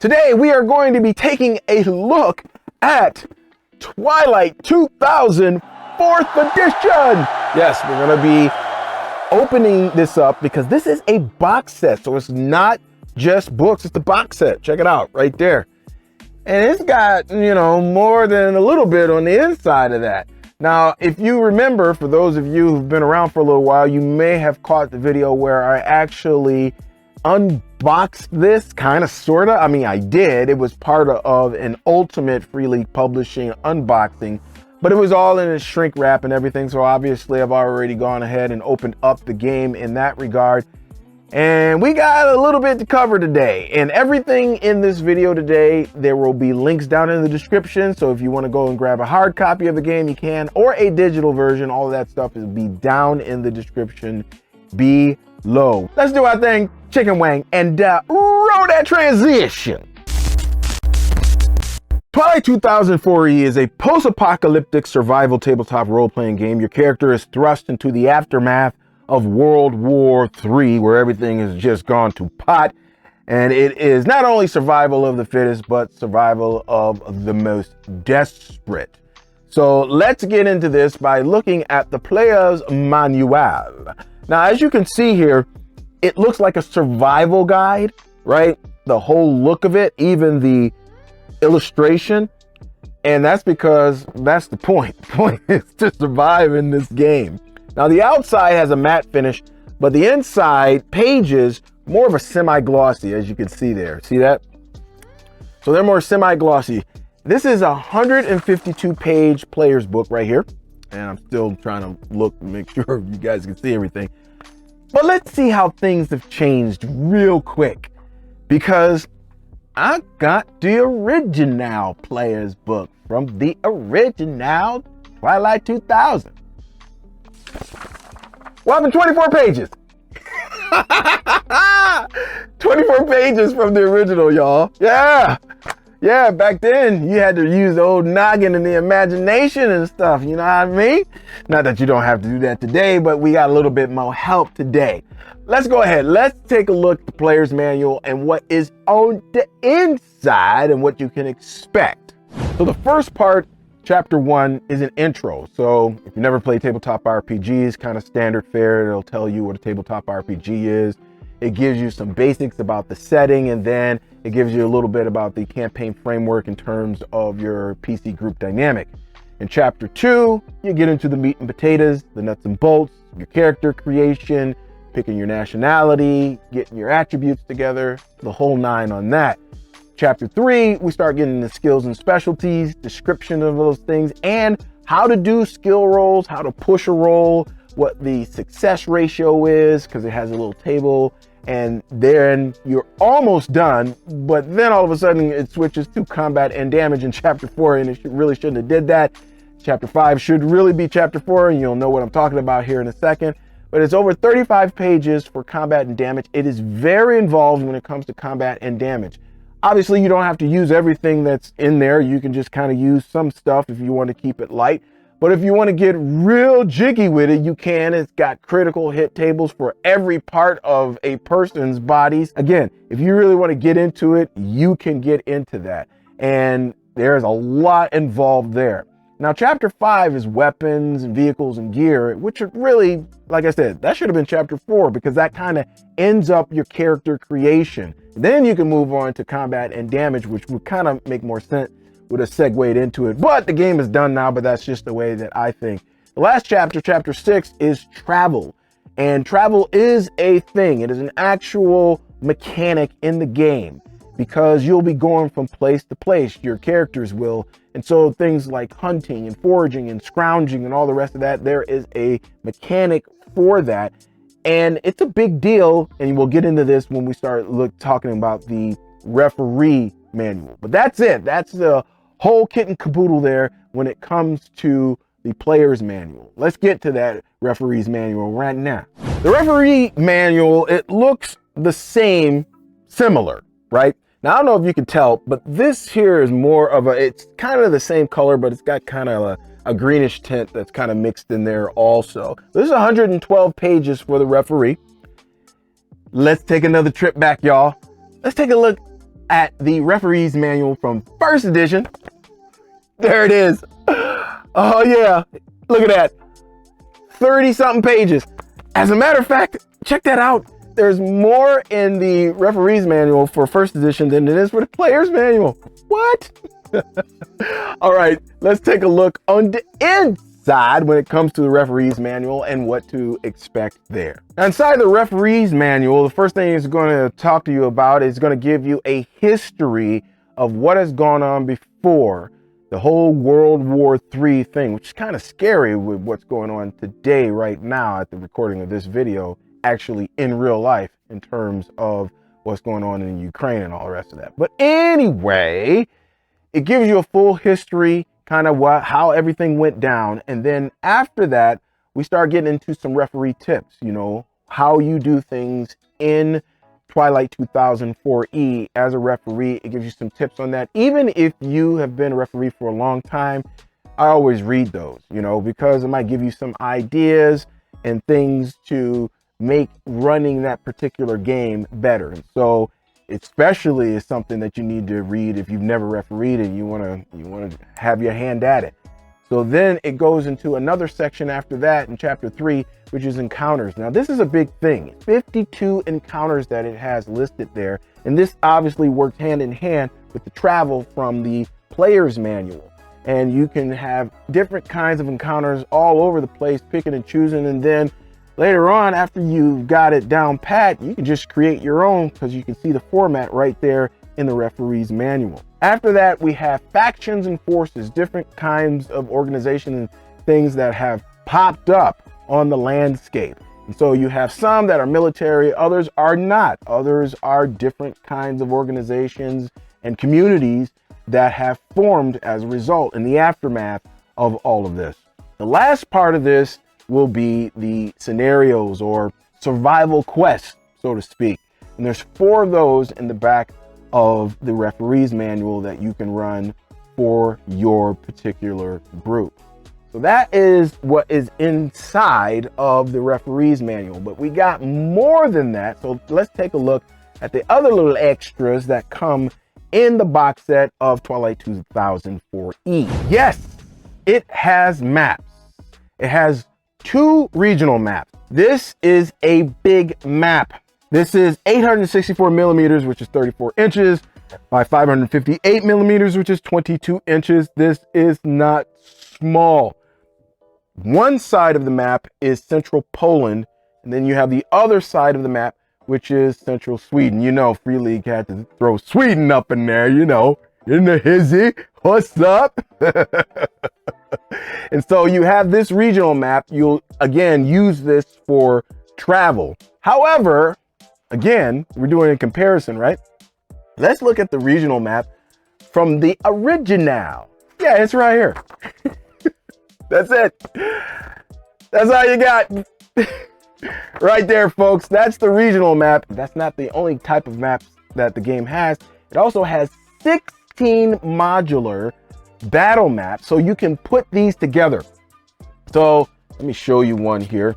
Today we are going to be taking a look at Twilight 2000 4th edition. Yes, we're going to be opening this up because this is a box set. So it's not just books, it's the box set. Check it out right there. And it's got, more than a little bit on the inside of that. Now, if you remember, for those of you who've been around for a little while, you may have caught the video where I actually unboxed this, kind of, sort of. I mean, I did. It was part of an Ultimate Freely Publishing unboxing, but it was all in a shrink wrap and everything. So obviously I've already gone ahead and opened up the game in that regard. And we got a little bit to cover today, and everything in this video today, there will be links down in the description. So if you want to go and grab a hard copy of the game, you can, or a digital version. All of that stuff will be down in the description below. Let's do our thing, chicken wang, and roll that transition. Twilight 2004E is a post-apocalyptic survival tabletop role-playing game. Your character is thrust into the aftermath of World War III, where everything has just gone to pot. And it is not only survival of the fittest, but survival of the most desperate. So let's get into this by looking at the player's manual. Now, as you can see here, it looks like a survival guide, right? The whole look of it, even the illustration. And that's because that's the point. The point is to survive in this game. Now, the outside has a matte finish, but the inside pages more of a semi-glossy, as you can see there. See that? So they're more semi-glossy. This is a 152-page player's book right here. And I'm still trying to look, make sure you guys can see everything. But let's see how things have changed real quick, because I got the original player's book from the original Twilight 2000. Well, in 24 pages. 24 pages from the original, y'all. Yeah, back then you had to use the old noggin and the imagination and stuff, you know what I mean? Not that you don't have to do that today, but we got a little bit more help today. Let's go ahead. Let's take a look at the player's manual and what is on the inside and what you can expect. So the first part, Chapter 1, is an intro. So if you never played tabletop RPGs, kind of standard fare, it'll tell you what a tabletop RPG is. It gives you some basics about the setting, and then it gives you a little bit about the campaign framework in terms of your PC group dynamic. In Chapter 2, you get into the meat and potatoes, the nuts and bolts, your character creation, picking your nationality, getting your attributes together, the whole nine on that. Chapter 3, we start getting the skills and specialties, description of those things, and how to do skill rolls, how to push a roll, what the success ratio is, because it has a little table, and then you're almost done, but then all of a sudden it switches to combat and damage in Chapter 4, and it really shouldn't have did that. Chapter 5 should really be Chapter 4, and you'll know what I'm talking about here in a second. But it's over 35 pages for combat and damage. It is very involved when it comes to combat and damage. Obviously, you don't have to use everything that's in there. You can just kind of use some stuff if you want to keep it light. But if you want to get real jiggy with it, you can. It's got critical hit tables for every part of a person's bodies. Again, if you really want to get into it, you can get into that. And there's a lot involved there. Now, Chapter 5 is weapons and vehicles and gear, which are really, like I said, that should have been Chapter 4, because that kind of ends up your character creation. Then you can move on to combat and damage, which would kind of make more sense with a segued into it. But the game is done now, but that's just the way that I think. The last chapter, Chapter 6, is travel. And travel is a thing. It is an actual mechanic in the game, because you'll be going from place to place, your characters will. And so things like hunting and foraging and scrounging and all the rest of that, there is a mechanic for that. And it's a big deal, and we'll get into this when we start talking about the referee manual. But that's it. That's the whole kit and caboodle there when it comes to the player's manual. Let's get to that referee's manual right now. The referee manual, it looks the same, similar, right? Now, I don't know if you can tell, but this here is more of it's kind of the same color, but it's got kind of a greenish tint that's kind of mixed in there also. This is 112 pages for the referee. Let's take another trip back, y'all. Let's take a look at the referee's manual from first edition. There it is. Oh yeah, look at that. 30 something pages. As a matter of fact, check that out. There's more in the referee's manual for first edition than it is for the player's manual. What? All right, let's take a look on the inside when it comes to the referee's manual and what to expect there. Now, inside the referee's manual, the first thing it's going to talk to you about is going to give you a history of what has gone on before the whole World War III thing, which is kind of scary with what's going on today, right now, at the recording of this video, actually in real life, in terms of what's going on in Ukraine and all the rest of that. But anyway, it gives you a full history, kind of how everything went down. And then after that, we start getting into some referee tips, you know, how you do things in Twilight 2004E as a referee. It gives you some tips on that. Even if you have been a referee for a long time, I always read those, you know, because it might give you some ideas and things to make running that particular game better. And so especially is something that you need to read if you've never refereed and you want to have your hand at it. So then it goes into another section after that in chapter 3, which is encounters. Now this is a big thing. 52 encounters that it has listed there. And this obviously works hand in hand with the travel from the player's manual. And you can have different kinds of encounters all over the place, picking and choosing. And then later on, after you've got it down pat, you can just create your own because you can see the format right there in the referee's manual. After that, we have factions and forces, different kinds of organizations and things that have popped up on the landscape. And so you have some that are military, others are not. Others are different kinds of organizations and communities that have formed as a result in the aftermath of all of this. The last part of this will be the scenarios or survival quests, so to speak. And there's 4 of those in the back of the referee's manual that you can run for your particular group. So that is what is inside of the referee's manual, but we got more than that. So let's take a look at the other little extras that come in the box set of Twilight 2004E. Yes, it has maps. It has 2 regional maps. This is a big map. This is 864 millimeters, which is 34 inches, by 558 millimeters, which is 22 inches. This is not small. One side of the map is central Poland, and then you have the other side of the map, which is central Sweden. You know, Free League had to throw Sweden up in there, you know, in the hizzy. What's up? And so you have this regional map. You'll again use this for travel. However, again, we're doing a comparison, right? Let's look at the regional map from the original. Yeah, it's right here. That's it. That's all you got. Right there, folks. That's the regional map. That's not the only type of maps that the game has. It also has 16 modular battle maps, so you can put these together. So let me show you one here.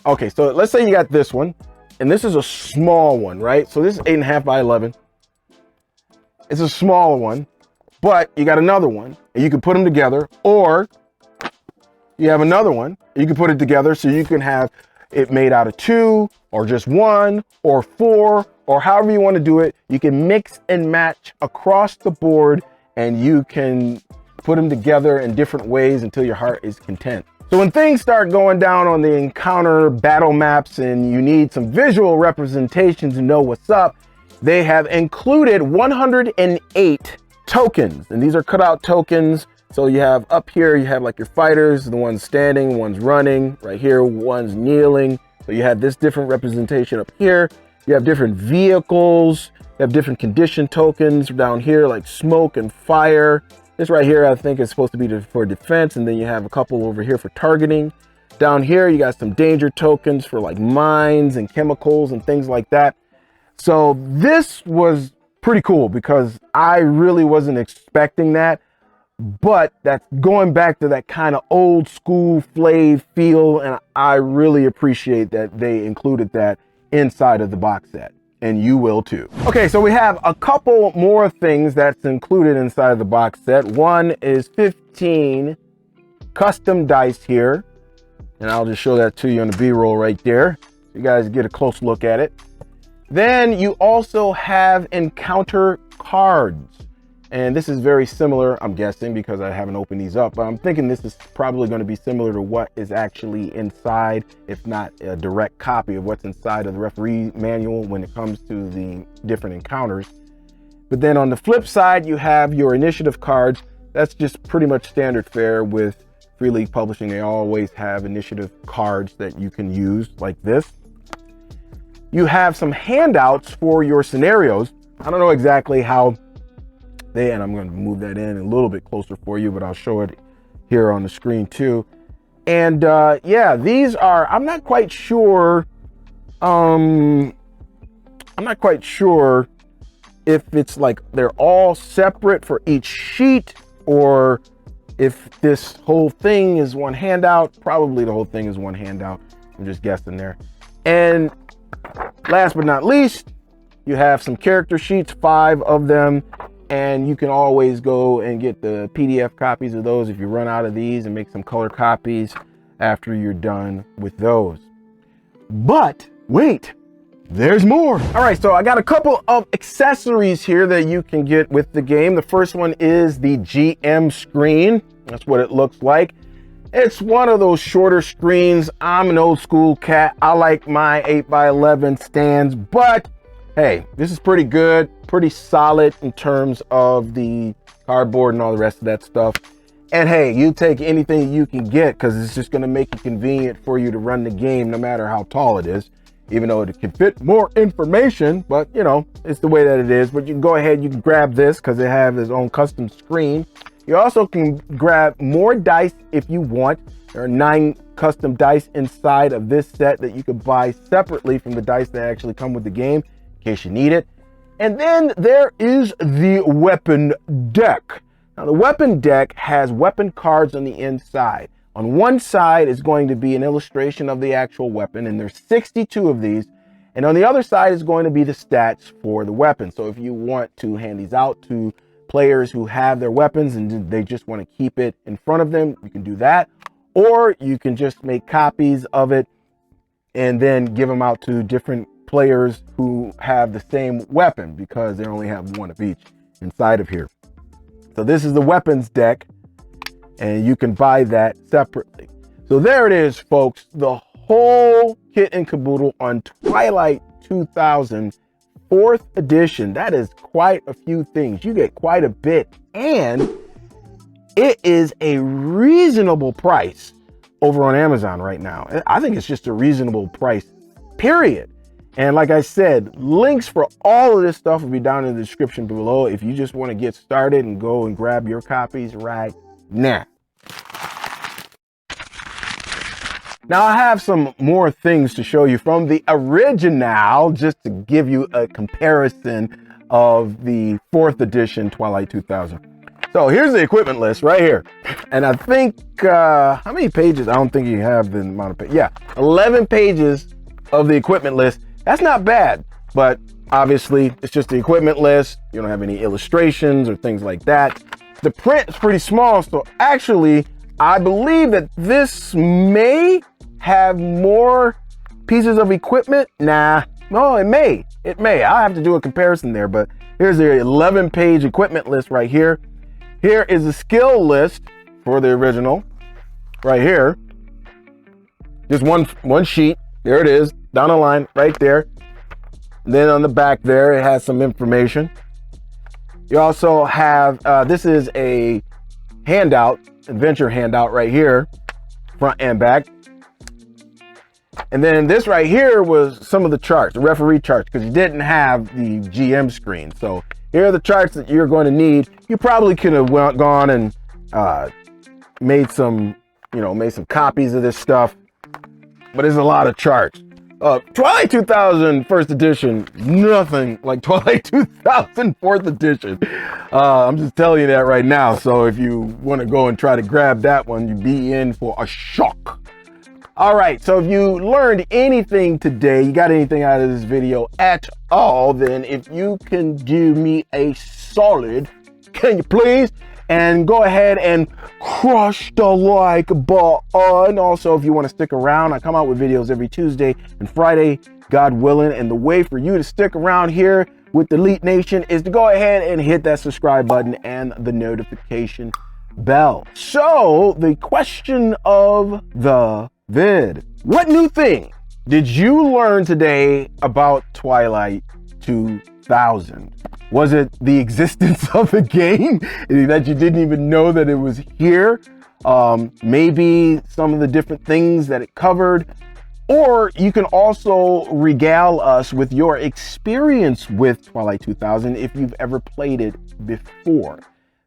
Okay, so let's say you got this one, and this is a small one, right? So this is 8.5 by 11. It's a smaller one, but you got another one, and you can put them together, or you have another one, you can put it together so you can have it made out of 2, or just 1, or 4, or however you want to do it. You can mix and match across the board, and you can put them together in different ways until your heart is content. So when things start going down on the encounter battle maps and you need some visual representation to know what's up, they have included 108 tokens, and these are cutout tokens. So you have up here, you have like your fighters, the one's standing, one's running, right here, one's kneeling. So you have this different representation up here. You have different vehicles, you have different condition tokens down here, like smoke and fire. This right here, I think is supposed to be for defense. And then you have a couple over here for targeting. Down here, you got some danger tokens for like mines and chemicals and things like that. So this was pretty cool because I really wasn't expecting that. But that's going back to that kind of old school flav feel. And I really appreciate that they included that inside of the box set. and you will too. Okay, so we have a couple more things that's included inside of the box set. One is 15 custom dice here, and I'll just show that to you on the B-roll right there. You guys get a close look at it. Then you also have encounter cards. And this is very similar, I'm guessing, because I haven't opened these up, but I'm thinking this is probably going to be similar to what is actually inside, if not a direct copy of what's inside of the referee manual when it comes to the different encounters. But then on the flip side, you have your initiative cards. That's just pretty much standard fare with Free League Publishing. They always have initiative cards that you can use like this. You have some handouts for your scenarios. I don't know exactly how and I'm going to move that in a little bit closer for you, but I'll show it here on the screen too. And yeah, these are, I'm not quite sure if it's like they're all separate for each sheet, or if this whole thing is one handout. Probably the whole thing is one handout. I'm just guessing there. And last but not least, you have some character sheets, 5 of them. And you can always go and get the PDF copies of those if you run out of these, and make some color copies after you're done with those. But wait, there's more. All right, so I got a couple of accessories here that you can get with the game. The first one is the GM screen. That's what it looks like. It's one of those shorter screens. I'm an old school cat. I like my 8x11 stands, but hey, this is pretty good, pretty solid in terms of the cardboard and all the rest of that stuff. And hey, you take anything you can get, because it's just going to make it convenient for you to run the game no matter how tall it is, even though it can fit more information, but you know, it's the way that it is. But you can go ahead, you can grab this because they have its own custom screen. You also can grab more dice if you want. There are 9 custom dice inside of this set that you could buy separately from the dice that actually come with the game, in case you need it. And then there is the weapon deck. Now the weapon deck has weapon cards on the inside. On one side is going to be an illustration of the actual weapon, and there's 62 of these. And on the other side is going to be the stats for the weapon. So if you want to hand these out to players who have their weapons and they just want to keep it in front of them, you can do that. Or you can just make copies of it and then give them out to different players who have the same weapon, because they only have one of each inside of here. So this is the weapons deck, and you can buy that separately. So there it is, folks, the whole kit and caboodle on Twilight 2000 4th edition. That is quite a few things. You get quite a bit, and it is a reasonable price over on Amazon right now. I think it's just a reasonable price, period. And like I said, links for all of this stuff will be down in the description below if you just want to get started and go and grab your copies right now. Now I have some more things to show you from the original, just to give you a comparison of the 4th edition Twilight 2000. So here's the equipment list right here. And I think, how many pages? I don't think you have the amount of pages. Yeah, 11 pages of the equipment list. That's not bad, but obviously it's just the equipment list. You don't have any illustrations or things like that. The print is pretty small, so actually I believe that this may have more pieces of equipment. Nah, no, it may. I'll have to do a comparison there, but here's the 11-page equipment list right here. Here is the skill list for the original right here. Just one sheet. There it is, down the line right there. And then on the back there, it has some information. You also have, this is a handout, adventure handout right here, front and back. And then this right here was some of the charts, the referee charts, because you didn't have the GM screen. So here are the charts that you're going to need. You probably could have gone and made some copies of this stuff, but there's a lot of charts. Twilight 2000 1st edition, nothing like Twilight 2000 4th edition. I'm just telling you that right now. So if you want to go and try to grab that one, you'd be in for a shock. All right, so if you learned anything today, you got anything out of this video at all, then if you can do me a solid, can you please? And go ahead and crush the like button. Also, if you want to stick around, I come out with videos every Tuesday and Friday, God willing. And the way for you to stick around here with the Leet Nation is to go ahead and hit that subscribe button and the notification bell. So the question of the vid: what new thing did you learn today about Twilight 2000? Was it the existence of the game that you didn't even know that it was here? Maybe some of the different things that it covered, or you can also regale us with your experience with Twilight 2000 if you've ever played it before.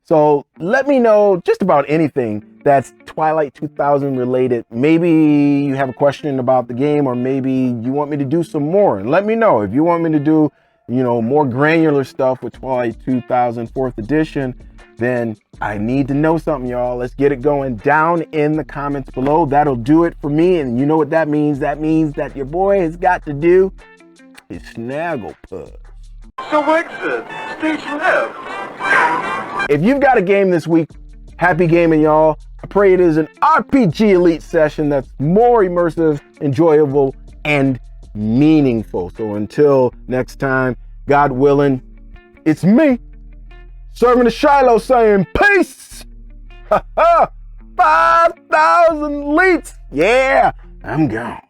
So let me know just about anything that's Twilight 2000 related. Maybe you have a question about the game, or maybe you want me to do some more. Let me know. If you want me to do, you know, more granular stuff with Twilight 2000 4th edition, then I need to know something, y'all. Let's get it going down in the comments below. That'll do it for me. And you know what that means? That means that your boy has got to do his snaggle puss. So exit, stage left. If you've got a game this week, happy gaming, y'all. I pray it is an RPG Elite session that's more immersive, enjoyable, and meaningful. So until next time, God willing, it's me, Servant of Shiloh, saying peace. 5,000 Leets. Yeah, I'm gone.